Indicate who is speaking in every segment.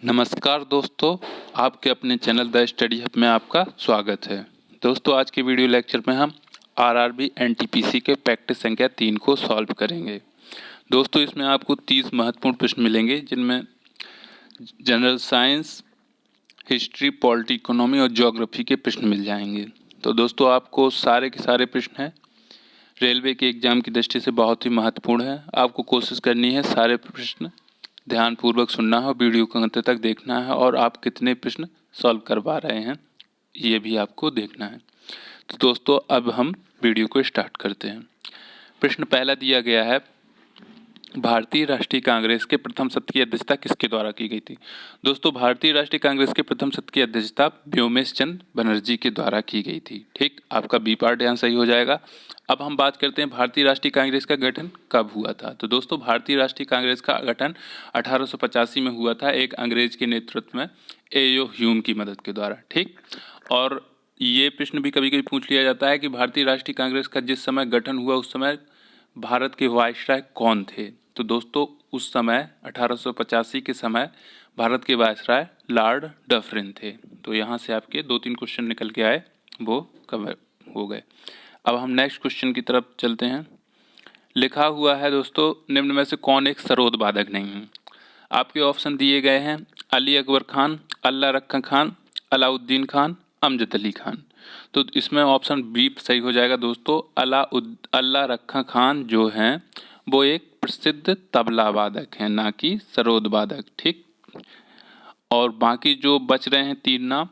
Speaker 1: नमस्कार दोस्तों, आपके अपने चैनल द स्टडी हब में आपका स्वागत है। दोस्तों, आज के वीडियो लेक्चर में हम आरआरबी एनटीपीसी के प्रैक्टिस संख्या 3 को सॉल्व करेंगे। दोस्तों, इसमें आपको 30 महत्वपूर्ण प्रश्न मिलेंगे, जिनमें general science, history, polity, economy और ज्योग्राफी के प्रश्न मिल जाएंगे। तो दोस्तों, आपको सारे के सारे प्रश्न हैं रेलवे के एग्जाम की दृष्टि से बहुत ही महत्वपूर्ण है। आपको कोशिश करनी है सारे प्रश्न ध्यानपूर्वक सुनना है, वीडियो को अंत तक देखना है और आप कितने प्रश्न सॉल्व करवा रहे हैं ये भी आपको देखना है। तो दोस्तों, अब हम वीडियो को स्टार्ट करते हैं। प्रश्न पहला दिया गया है, भारतीय राष्ट्रीय कांग्रेस के प्रथम सत्र की अध्यक्षता किसके द्वारा की गई थी। दोस्तों, भारतीय राष्ट्रीय कांग्रेस के प्रथम सत्र की अध्यक्षता व्योमेश चंद्र बनर्जी के द्वारा की गई थी। ठीक, आपका बी पार्ट यहाँ सही हो जाएगा। अब हम बात करते हैं भारतीय राष्ट्रीय कांग्रेस का गठन कब हुआ था। तो दोस्तों, भारतीय राष्ट्रीय कांग्रेस का गठन 1885 में हुआ था, एक अंग्रेज के नेतृत्व में एओ ह्यूम की मदद के द्वारा। ठीक, और ये प्रश्न भी कभी कभी पूछ लिया जाता है कि भारतीय राष्ट्रीय कांग्रेस का जिस समय गठन हुआ उस समय भारत के वायसराय कौन थे। तो दोस्तों, उस समय 1885 के समय भारत के वायसराय लॉर्ड डफरिन थे। तो यहाँ से आपके 2-3 क्वेश्चन निकल के आए, वो कवर हो गए। अब हम नेक्स्ट क्वेश्चन की तरफ चलते हैं। लिखा हुआ है दोस्तों, निम्न में से कौन एक सरोद वादक नहीं है। आपके ऑप्शन दिए गए हैं, अली अकबर खान, अल्लाह रखा खान, अलाउद्दीन खान, अमजद अली खान। तो इसमें ऑप्शन बी सही हो जाएगा दोस्तों। अल्लाह रखा खान जो हैं वो एक प्रसिद्ध तबला वादक हैं, ना कि सरोद वादक। ठीक, और बाकी जो बच रहे हैं 3 नाम,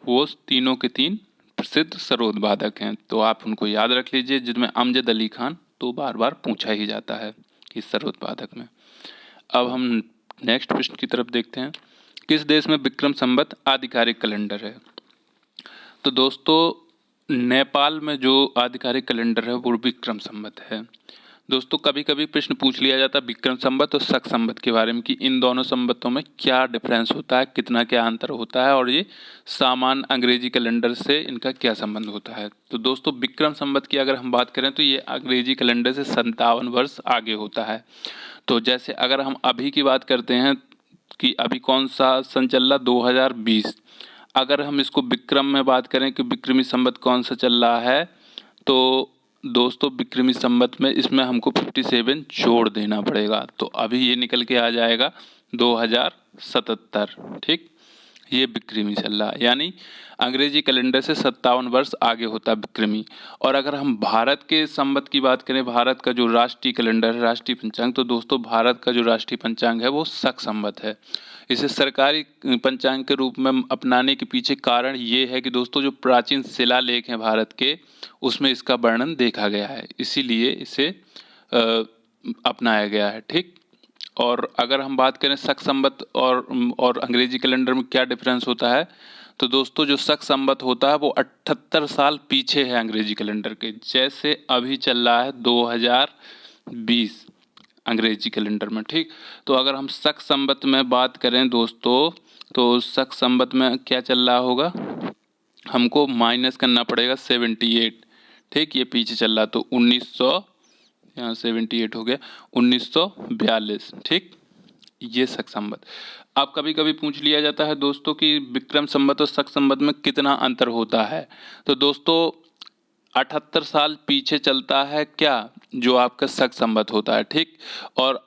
Speaker 1: वो तीनों के 3 प्रसिद्ध सरोद वादक हैं। तो आप उनको याद रख लीजिए, जिनमें अमजद अली खान तो बार बार पूछा ही जाता है कि सरोद वादक में। अब हम नेक्स्ट प्रश्न की तरफ देखते हैं। किस देश में विक्रम संवत आधिकारिक कैलेंडर है। तो दोस्तों, नेपाल में जो आधिकारिक कैलेंडर है वो विक्रम संवत है। दोस्तों, कभी कभी प्रश्न पूछ लिया जाता है विक्रम संवत और शक संवत के बारे में कि इन दोनों संवतों में क्या डिफरेंस होता है, कितना क्या अंतर होता है और ये सामान्य अंग्रेजी कैलेंडर से इनका क्या संबंध होता है। तो दोस्तों, विक्रम संवत की अगर हम बात करें तो ये अंग्रेजी कैलेंडर से 57 वर्ष आगे होता है। तो जैसे अगर हम अभी की बात करते हैं कि अभी कौन सा सन चल रहा, 2020, अगर हम इसको विक्रम में बात करें कि विक्रमी संवत कौन सा चल रहा है, तो दोस्तों विक्रमी संवत में इसमें हमको 57 जोड़ देना पड़ेगा। तो अभी ये निकल के आ जाएगा 2077। ठीक, ये विक्रमी चल रहा है, यानी अंग्रेजी कैलेंडर से 57 वर्ष आगे होता है विक्रमी। और अगर हम भारत के संवत की बात करें, भारत का जो राष्ट्रीय कैलेंडर है, राष्ट्रीय पंचांग, तो दोस्तों भारत का जो राष्ट्रीय पंचांग है वो शक संवत है। इसे सरकारी पंचांग के रूप में अपनाने के पीछे कारण ये है कि दोस्तों जो प्राचीन शिलालेख हैं भारत के, उसमें इसका वर्णन देखा गया है, इसीलिए इसे अपनाया गया है। ठीक, और अगर हम बात करें शक संवत और अंग्रेजी कैलेंडर में क्या डिफरेंस होता है, तो दोस्तों जो शक संवत होता है वो 78 साल पीछे है अंग्रेजी कैलेंडर के। जैसे अभी चल रहा है 2020 अंग्रेजी कैलेंडर में। ठीक, तो अगर हम शक संवत में बात करें दोस्तों, तो शक संवत में क्या चल रहा होगा, हमको माइनस करना पड़ेगा 78। ठीक, ये पीछे चल रहा, तो 1900, यहाँ 78 हो गया 1942। ठीक, ये शक संवत। अब कभी कभी पूछ लिया जाता है दोस्तों कि विक्रम संवत और शक संवत में कितना अंतर होता है। तो दोस्तों 78 साल पीछे चलता है क्या, जो आपका शक संवत होता है। ठीक, और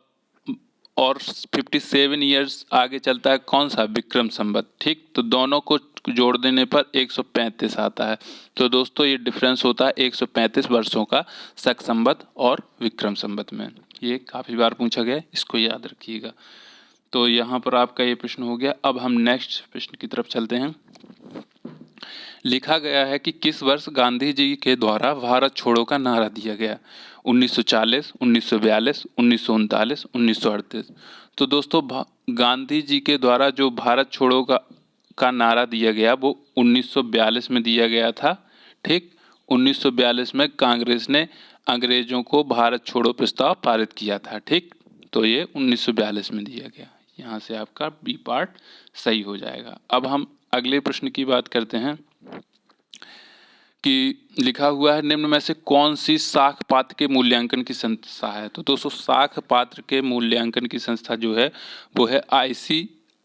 Speaker 1: 57 ईयर्स आगे चलता है कौन सा, विक्रम संवत। ठीक, तो दोनों को जोड़ देने पर 135 आता है। तो दोस्तों ये डिफरेंस होता है 135 वर्षों का शक संवत और विक्रम संवत में। ये काफ़ी बार पूछा गया है, इसको याद रखिएगा। तो यहाँ पर आपका ये प्रश्न हो गया। अब हम नेक्स्ट प्रश्न की तरफ चलते हैं। लिखा गया है कि किस वर्ष गांधी जी के द्वारा भारत छोड़ो का नारा दिया गया। 1940, 1942, 1939, 1938। तो दोस्तों गांधी जी के द्वारा जो भारत छोड़ो का नारा दिया गया वो 1942 में दिया गया था। ठीक, 1942 में कांग्रेस ने अंग्रेजों को भारत छोड़ो प्रस्ताव पारित किया था। ठीक, तो ये 1942 में दिया गया। यहाँ से आपका बी पार्ट सही हो जाएगा। अब हम अगले प्रश्न की बात करते हैं कि लिखा हुआ है, निम्न में से कौन सी साख पात्र के मूल्यांकन की संस्था है। तो दोस्तों साख पात्र के मूल्यांकन की संस्था जो है वो है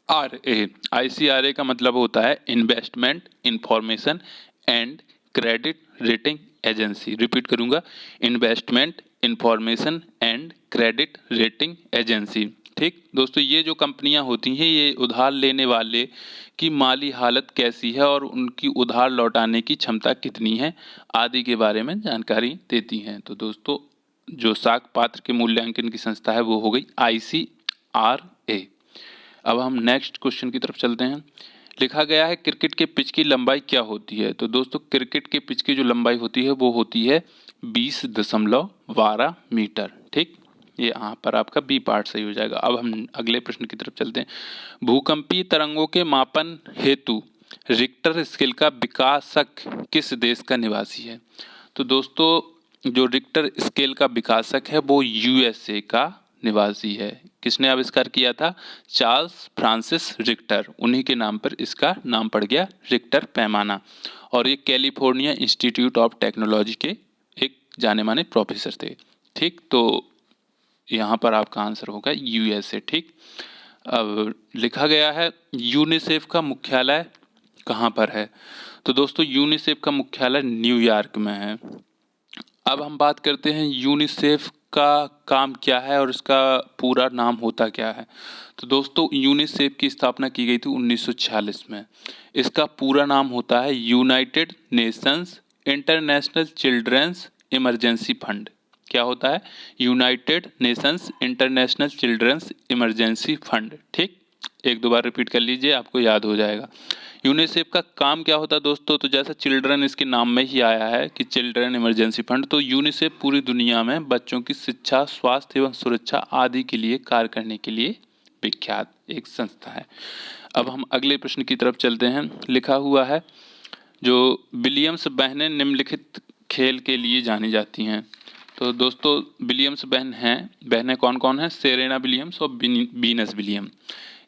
Speaker 1: ICRA का मतलब होता है investment information and credit rating agency. Repeat करूंगा, investment information and credit rating agency. ठीक दोस्तों, ये जो कंपनियां होती हैं ये उधार लेने वाले की माली हालत कैसी है और उनकी उधार लौटाने की क्षमता कितनी है आदि के बारे में जानकारी देती हैं। तो दोस्तों, जो साख पात्र के मूल्यांकन की संस्था है वो हो गई ICRA। अब हम नेक्स्ट क्वेश्चन की तरफ चलते हैं। लिखा गया है क्रिकेट के पिच की लंबाई क्या होती है। तो दोस्तों, क्रिकेट के पिच की जो लंबाई होती है वो होती है 20.12 मीटर। ठीक, ये यहाँ पर आपका बी पार्ट सही हो जाएगा। अब हम अगले प्रश्न की तरफ चलते हैं। भूकंपीय तरंगों के मापन हेतु रिक्टर स्केल का विकासक किस देश का निवासी है। तो दोस्तों, जो रिक्टर स्केल का विकासक है वो USA का निवासी है। किसने आविष्कार किया था? Charles Francis Richter. उन्हीं के नाम पर इसका नाम पड़ गया रिक्टर पैमाना। और ये कैलिफोर्निया इंस्टीट्यूट ऑफ टेक्नोलॉजी के एक जाने माने प्रोफेसर थे। ठीक, तो यहाँ पर आपका आंसर होगा USA। ठीक, अब लिखा गया है यूनिसेफ का मुख्यालय कहाँ पर है। तो दोस्तों, यूनिसेफ का मुख्यालय न्यूयॉर्क में है। अब हम बात करते हैं यूनिसेफ का काम क्या है और इसका पूरा नाम होता क्या है। तो दोस्तों, यूनिसेफ की स्थापना की गई थी 1946 में। इसका पूरा नाम होता है United Nations International Children's Emergency Fund. क्या होता है? United Nations International Children's Emergency Fund. ठीक, एक दो बार रिपीट कर लीजिए, आपको याद हो जाएगा। यूनिसेफ का काम क्या होता है दोस्तों? तो जैसा चिल्ड्रन इसके नाम में ही आया है कि चिल्ड्रन इमरजेंसी फंड, तो यूनिसेफ पूरी दुनिया में बच्चों की शिक्षा, स्वास्थ्य एवं सुरक्षा आदि के लिए कार्य करने के लिए विख्यात एक संस्था है। अब हम अगले प्रश्न की तरफ चलते हैं। लिखा हुआ है जो विलियम्स बहनें निम्नलिखित खेल के लिए जानी जाती हैं। तो दोस्तों, विलियम्स बहनें कौन कौन हैं? सेरेना विलियम्स और वीनस विलियम।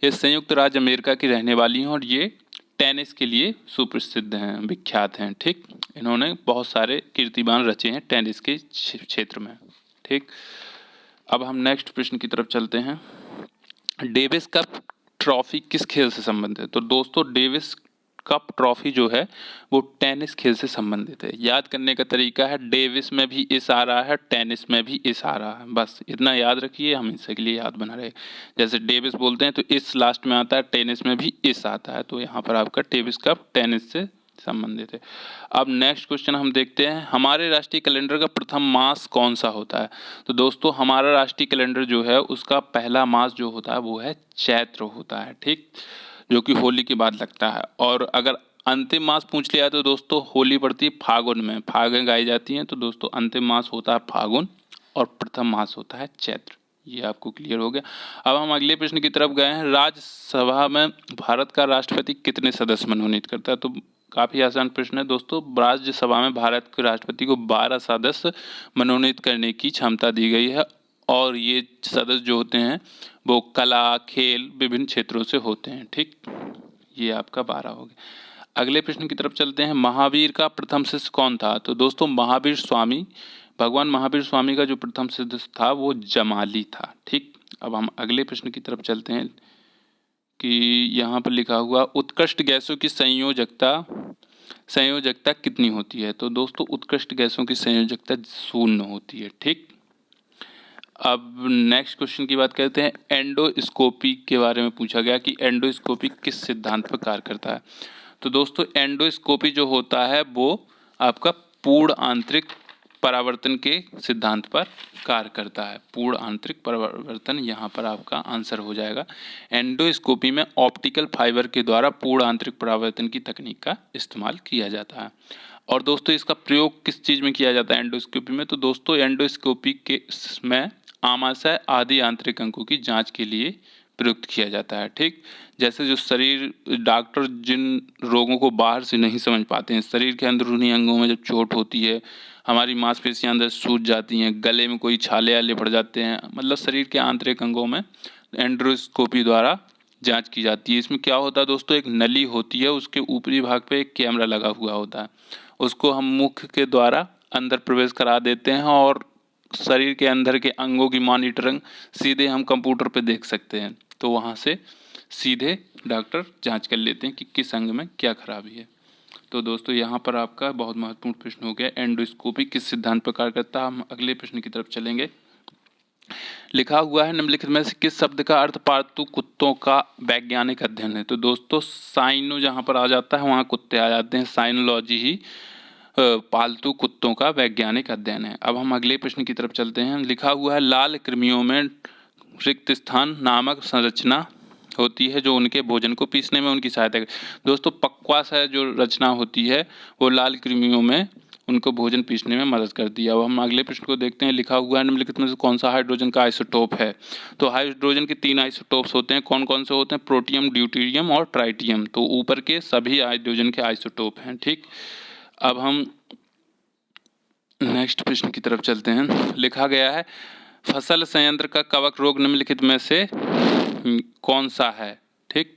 Speaker 1: ये संयुक्त राज्य अमेरिका की रहने वाली हैं और ये टेनिस के लिए सुप्रसिद्ध हैं, विख्यात हैं। ठीक, इन्होंने बहुत सारे कीर्तिमान रचे हैं टेनिस के क्षेत्र में। ठीक, अब हम नेक्स्ट प्रश्न की तरफ चलते हैं। डेविस कप ट्रॉफी किस खेल से संबंधित है। तो दोस्तों, डेविस कप ट्रॉफी जो है वो टेनिस खेल से संबंधित है। याद करने का तरीका है, डेविस में भी इस आ रहा है, टेनिस में भी इस आ रहा है, बस इतना याद रखिए, हमेशा के लिए याद बना रहे। जैसे डेविस बोलते हैं तो इस लास्ट में आता है, टेनिस में भी इस आता है, तो यहाँ पर आपका डेविस कप टेनिस से संबंधित है। अब नेक्स्ट क्वेश्चन हम देखते हैं, हमारे राष्ट्रीय कैलेंडर का प्रथम मास कौन सा होता है। तो दोस्तों, हमारा राष्ट्रीय कैलेंडर जो है उसका पहला मास जो होता है वो है चैत्र होता है। ठीक, जो कि होली के बाद लगता है। और अगर अंतिम मास पूछ लिया तो दोस्तों, होली पड़ती है फागुन में, फागें गाई जाती हैं, तो दोस्तों अंतिम मास होता है फागुन और प्रथम मास होता है चैत्र। ये आपको क्लियर हो गया। अब हम अगले प्रश्न की तरफ गए हैं। राज्यसभा में भारत का राष्ट्रपति कितने सदस्य मनोनीत करता है। तो काफ़ी आसान प्रश्न है दोस्तों। राज्यसभा में भारत के राष्ट्रपति को 12 सदस्य मनोनीत करने की क्षमता दी गई है और ये सदस्य जो होते हैं वो कला, खेल, विभिन्न क्षेत्रों से होते हैं। ठीक, ये आपका 12 हो गया। अगले प्रश्न की तरफ चलते हैं। महावीर का प्रथम शिष्य कौन था। तो दोस्तों, महावीर स्वामी, भगवान महावीर स्वामी का जो प्रथम शिष्य था वो जमाली था। ठीक, अब हम अगले प्रश्न की तरफ चलते हैं कि यहाँ पर लिखा हुआ उत्कृष्ट गैसों की संयोजकता कितनी होती है। तो दोस्तों, उत्कृष्ट गैसों की संयोजकता 0 होती है। ठीक, अब नेक्स्ट क्वेश्चन की बात करते हैं। एंडोस्कोपी के बारे में पूछा गया कि एंडोस्कोपी किस सिद्धांत पर कार्य करता है। तो दोस्तों, एंडोस्कोपी जो होता है वो आपका पूर्ण आंतरिक परावर्तन के सिद्धांत पर कार्य करता है। पूर्ण आंतरिक परावर्तन यहाँ पर आपका आंसर हो जाएगा। एंडोस्कोपी में ऑप्टिकल फाइबर के द्वारा पूर्ण आंतरिक परावर्तन की तकनीक का इस्तेमाल किया जाता है। और दोस्तों, इसका प्रयोग किस चीज़ में किया जाता है एंडोस्कोपी में। तो दोस्तों, एंडोस्कोपी के में आमाशय आदि आंतरिक अंगों की जांच के लिए प्रयुक्त किया जाता है। ठीक, जैसे जो शरीर, डॉक्टर जिन रोगों को बाहर से नहीं समझ पाते हैं, शरीर के अंदरूनी अंगों में जब चोट होती है, हमारी मांसपेशियां अंदर सूज जाती हैं, गले में कोई छाले आले पड़ जाते हैं, मतलब शरीर के आंतरिक अंगों में एंडोस्कोपी द्वारा जांच की जाती है। इसमें क्या होता है दोस्तों, एक नली होती है, उसके ऊपरी भाग पे एक कैमरा लगा हुआ होता है, उसको हम मुख के द्वारा अंदर प्रवेश करा देते हैं और शरीर के अंदर के अंगों की मॉनिटरिंग सीधे हम कंप्यूटर पे देख सकते हैं। तो वहाँ से सीधे डॉक्टर जांच कर लेते हैं कि किस अंग में क्या खराबी है। तो दोस्तों यहाँ पर आपका बहुत महत्वपूर्ण प्रश्न हो गया, एंडोस्कोपी किस सिद्धांत पर कार्य करता है। हम अगले प्रश्न की तरफ चलेंगे। लिखा हुआ है निम्नलिखित में से किस शब्द का अर्थ पालतू कुत्तों का वैज्ञानिक अध्ययन है। तो दोस्तों साइनो जहाँ पर आ जाता है वहाँ कुत्ते आ जाते हैं, साइनोलॉजी ही पालतू कुत्तों का वैज्ञानिक अध्ययन है। अब हम अगले प्रश्न की तरफ चलते हैं। लिखा हुआ है लाल कृमियों में रिक्त स्थान नामक संरचना होती है जो उनके भोजन को पीसने में उनकी सहायता करती है। दोस्तों पक्वास है जो रचना होती है वो लाल कृमियों में उनको भोजन पीसने में मदद करती है। अब हम अगले प्रश्न को देखते हैं। लिखा हुआ है निम्नलिखित में से कौन सा हाइड्रोजन का आइसोटोप है। तो हाइड्रोजन के 3 आइसोटोप्स होते हैं। कौन कौन से होते हैं? प्रोटियम, ड्यूटेरियम और ट्राइटियम। तो ऊपर के सभी हाइड्रोजन के आइसोटोप हैं। ठीक, अब हम नेक्स्ट प्रश्न की तरफ चलते हैं। लिखा गया है फसल संयंत्र का कवक रोग निम्नलिखित में से कौन सा है। ठीक,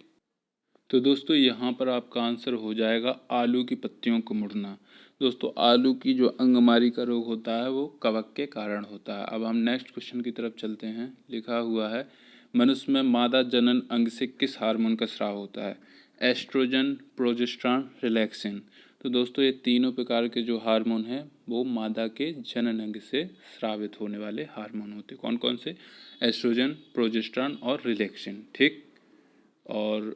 Speaker 1: तो दोस्तों यहाँ पर आपका आंसर हो जाएगा आलू की पत्तियों को मुड़ना। दोस्तों आलू की जो अंगमारी का रोग होता है वो कवक के कारण होता है। अब हम नेक्स्ट क्वेश्चन की तरफ चलते हैं। लिखा हुआ है मनुष्य में मादा जनन अंग से किस हार्मोन का स्राव होता है। Estrogen, progesterone, relaxin. तो दोस्तों ये तीनों प्रकार के जो हार्मोन हैं वो मादा के जनन अंग से स्रावित होने वाले हार्मोन होते हैं। कौन कौन से? एस्ट्रोजन, प्रोजेस्टेरॉन और रिलैक्सिन। ठीक, और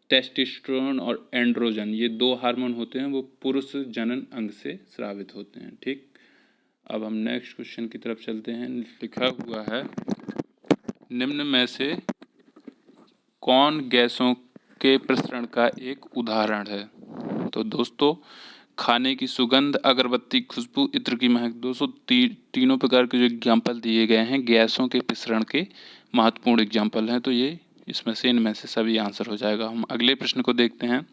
Speaker 1: टेस्टोस्टेरोन और एंड्रोजन ये 2 हार्मोन होते हैं वो पुरुष जनन अंग से स्रावित होते हैं। ठीक, अब हम नेक्स्ट क्वेश्चन की तरफ चलते हैं। लिखा हुआ है निम्न में से कौन गैसों के प्रसरण का एक उदाहरण है। तो दोस्तों खाने की सुगंध, अगरबत्ती, खुशबू, इत्र की महक। दोस्तों तीनों प्रकार के जो एग्जाम्पल दिए गए हैं गैसों के प्रसरण के महत्वपूर्ण एग्जाम्पल हैं। तो ये इसमें से इनमें से सभी आंसर हो जाएगा। हम अगले प्रश्न को देखते हैं।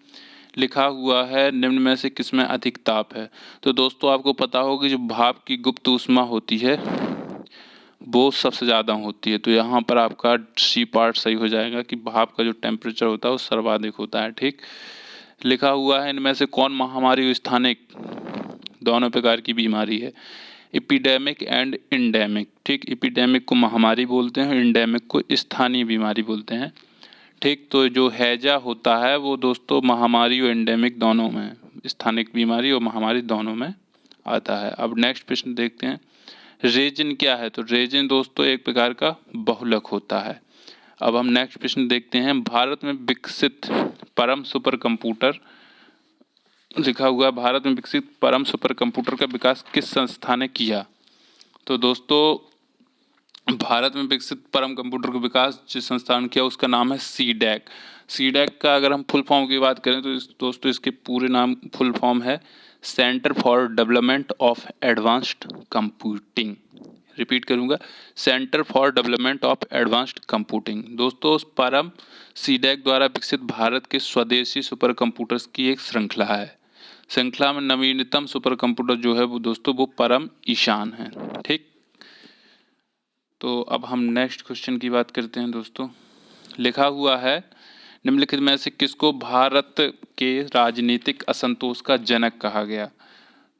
Speaker 1: लिखा हुआ है निम्न में से किसमें अधिक ताप है। तो दोस्तों आपको पता होगा कि जो भाप की गुप्त ऊष्मा होती है वो सबसे ज़्यादा होती है। तो यहाँ पर आपका सी पार्ट सही हो जाएगा कि भाप का जो टेम्परेचर होता है वो सर्वाधिक होता है। ठीक, लिखा हुआ है इनमें से कौन महामारी और स्थानिक दोनों प्रकार की बीमारी है। Epidemic and endemic. ठीक, एपिडेमिक को महामारी बोलते हैं, इंडेमिक को स्थानीय बीमारी बोलते हैं। ठीक, तो जो हैजा होता है वो दोस्तों महामारी और इंडेमिक दोनों में, स्थानिक बीमारी और महामारी दोनों में आता है। अब नेक्स्ट प्रश्न देखते हैं। रेजिन क्या है। तो रेजिन दोस्तों एक प्रकार का बहुलक होता है। अब हम नेक्स्ट प्रश्न देखते हैं। भारत में विकसित परम सुपर कंप्यूटर। लिखा हुआ है भारत में विकसित परम सुपर कंप्यूटर का विकास किस संस्था ने किया। तो दोस्तों भारत में विकसित परम कंप्यूटर का विकास जिस संस्थान किया उसका नाम है सीडैक। सीडैक का अगर हम फुल फॉर्म की बात करें तो दोस्तों इसके पूरे नाम फुल फॉर्म है centre for development of advanced computing. Repeat करूंगा, centre for development of advanced computing. दोस्तों परम सीडैक द्वारा विकसित भारत के स्वदेशी सुपर कंप्यूटर्स की एक श्रृंखला है। श्रृंखला में नवीनतम सुपर कंप्यूटर जो है वो दोस्तों वो परम ईशान है। ठीक, तो अब हम नेक्स्ट क्वेश्चन की बात करते हैं। दोस्तों लिखा हुआ है निम्नलिखित में से किसको भारत के राजनीतिक असंतोष का जनक कहा गया।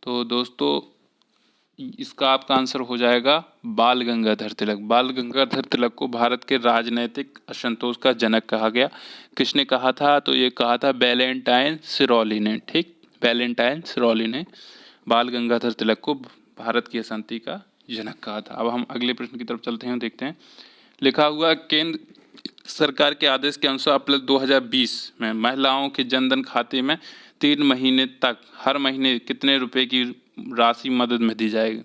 Speaker 1: तो दोस्तों इसका आपका आंसर हो जाएगा बाल गंगाधर तिलक। बाल गंगाधर तिलक को भारत के राजनीतिक असंतोष का जनक कहा गया। किसने कहा था? तो ये कहा था वैलेंटाइन सिरोली ने। ठीक, वैलेंटाइन सिरोली ने बाल गंगाधर तिलक को भारत की अशांति का जनक कहा था। अब हम अगले प्रश्न की तरफ चलते हैं, देखते हैं। लिखा हुआ केंद्र सरकार के आदेश के अनुसार अप्रैल 2020 में महिलाओं के जनधन खाते में 3 महीने तक हर महीने कितने रुपए की राशि मदद में दी जाएगी।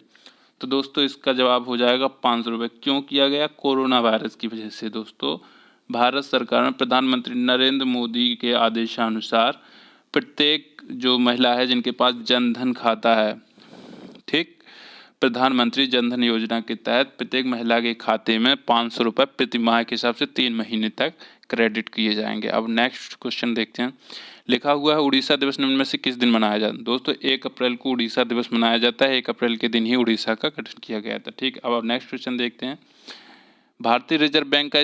Speaker 1: तो दोस्तों इसका जवाब हो जाएगा 500 रुपये। क्यों किया गया? कोरोना वायरस की वजह से। दोस्तों भारत सरकार में प्रधानमंत्री नरेंद्र मोदी के आदेशानुसार प्रत्येक जो महिला है जिनके पास जनधन खाता है, ठीक, प्रधानमंत्री जनधन योजना के तहत प्रत्येक महिला के खाते में 500 रुपये प्रति माह के हिसाब से 3 महीने तक क्रेडिट किए जाएंगे। अब नेक्स्ट क्वेश्चन देखते हैं। लिखा हुआ है उड़ीसा दिवस निम्न में से किस दिन मनाया जाता है। दोस्तों 1 अप्रैल को उड़ीसा दिवस मनाया जाता है। 1 अप्रैल के दिन ही उड़ीसा का गठन किया गया था। ठीक, अब नेक्स्ट क्वेश्चन देखते हैं। भारतीय रिजर्व बैंक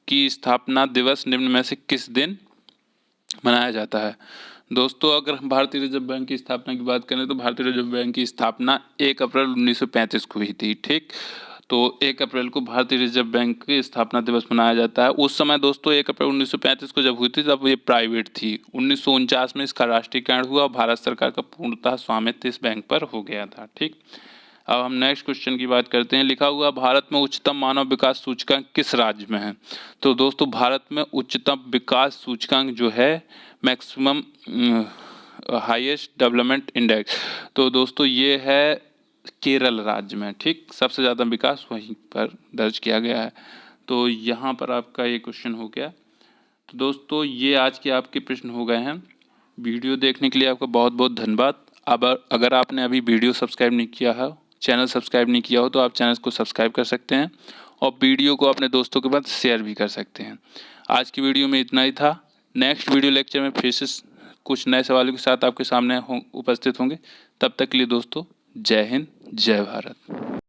Speaker 1: की स्थापना दिवस निम्न में से किस दिन मनाया जाता है। दोस्तों अगर हम भारतीय रिजर्व बैंक की स्थापना की बात करें तो भारतीय रिजर्व बैंक की स्थापना 1 अप्रैल 1935 को हुई थी। ठीक, तो 1 अप्रैल को भारतीय रिजर्व बैंक की स्थापना दिवस मनाया जाता है। उस समय दोस्तों 1 अप्रैल 1935 को जब हुई थी तब ये प्राइवेट थी। 1949 में इसका राष्ट्रीयकरण हुआ और भारत सरकार का पूर्णतः स्वामित्व इस बैंक पर हो गया था। ठीक, अब हम नेक्स्ट क्वेश्चन की बात करते हैं। लिखा हुआ भारत में उच्चतम मानव विकास सूचकांक किस राज्य में है? तो दोस्तों भारत में उच्चतम विकास सूचकांक जो है मैक्सिमम हाईएस्ट डेवलपमेंट इंडेक्स, तो दोस्तों ये है केरल राज्य में। ठीक, सबसे ज़्यादा विकास वहीं पर दर्ज किया गया है। तो यहाँ पर आपका ये क्वेश्चन हो गया। तो दोस्तों ये आज के आपके प्रश्न हो गए हैं। वीडियो देखने के लिए आपका बहुत बहुत धन्यवाद। अब अगर आपने अभी वीडियो सब्सक्राइब नहीं किया है, चैनल सब्सक्राइब नहीं किया हो, तो आप चैनल को सब्सक्राइब कर सकते हैं और वीडियो को अपने दोस्तों के साथ शेयर भी कर सकते हैं। आज की वीडियो में इतना ही था। नेक्स्ट वीडियो लेक्चर में फिर से कुछ नए सवालों के साथ आपके सामने उपस्थित होंगे। तब तक के लिए दोस्तों जय हिंद, जय भारत।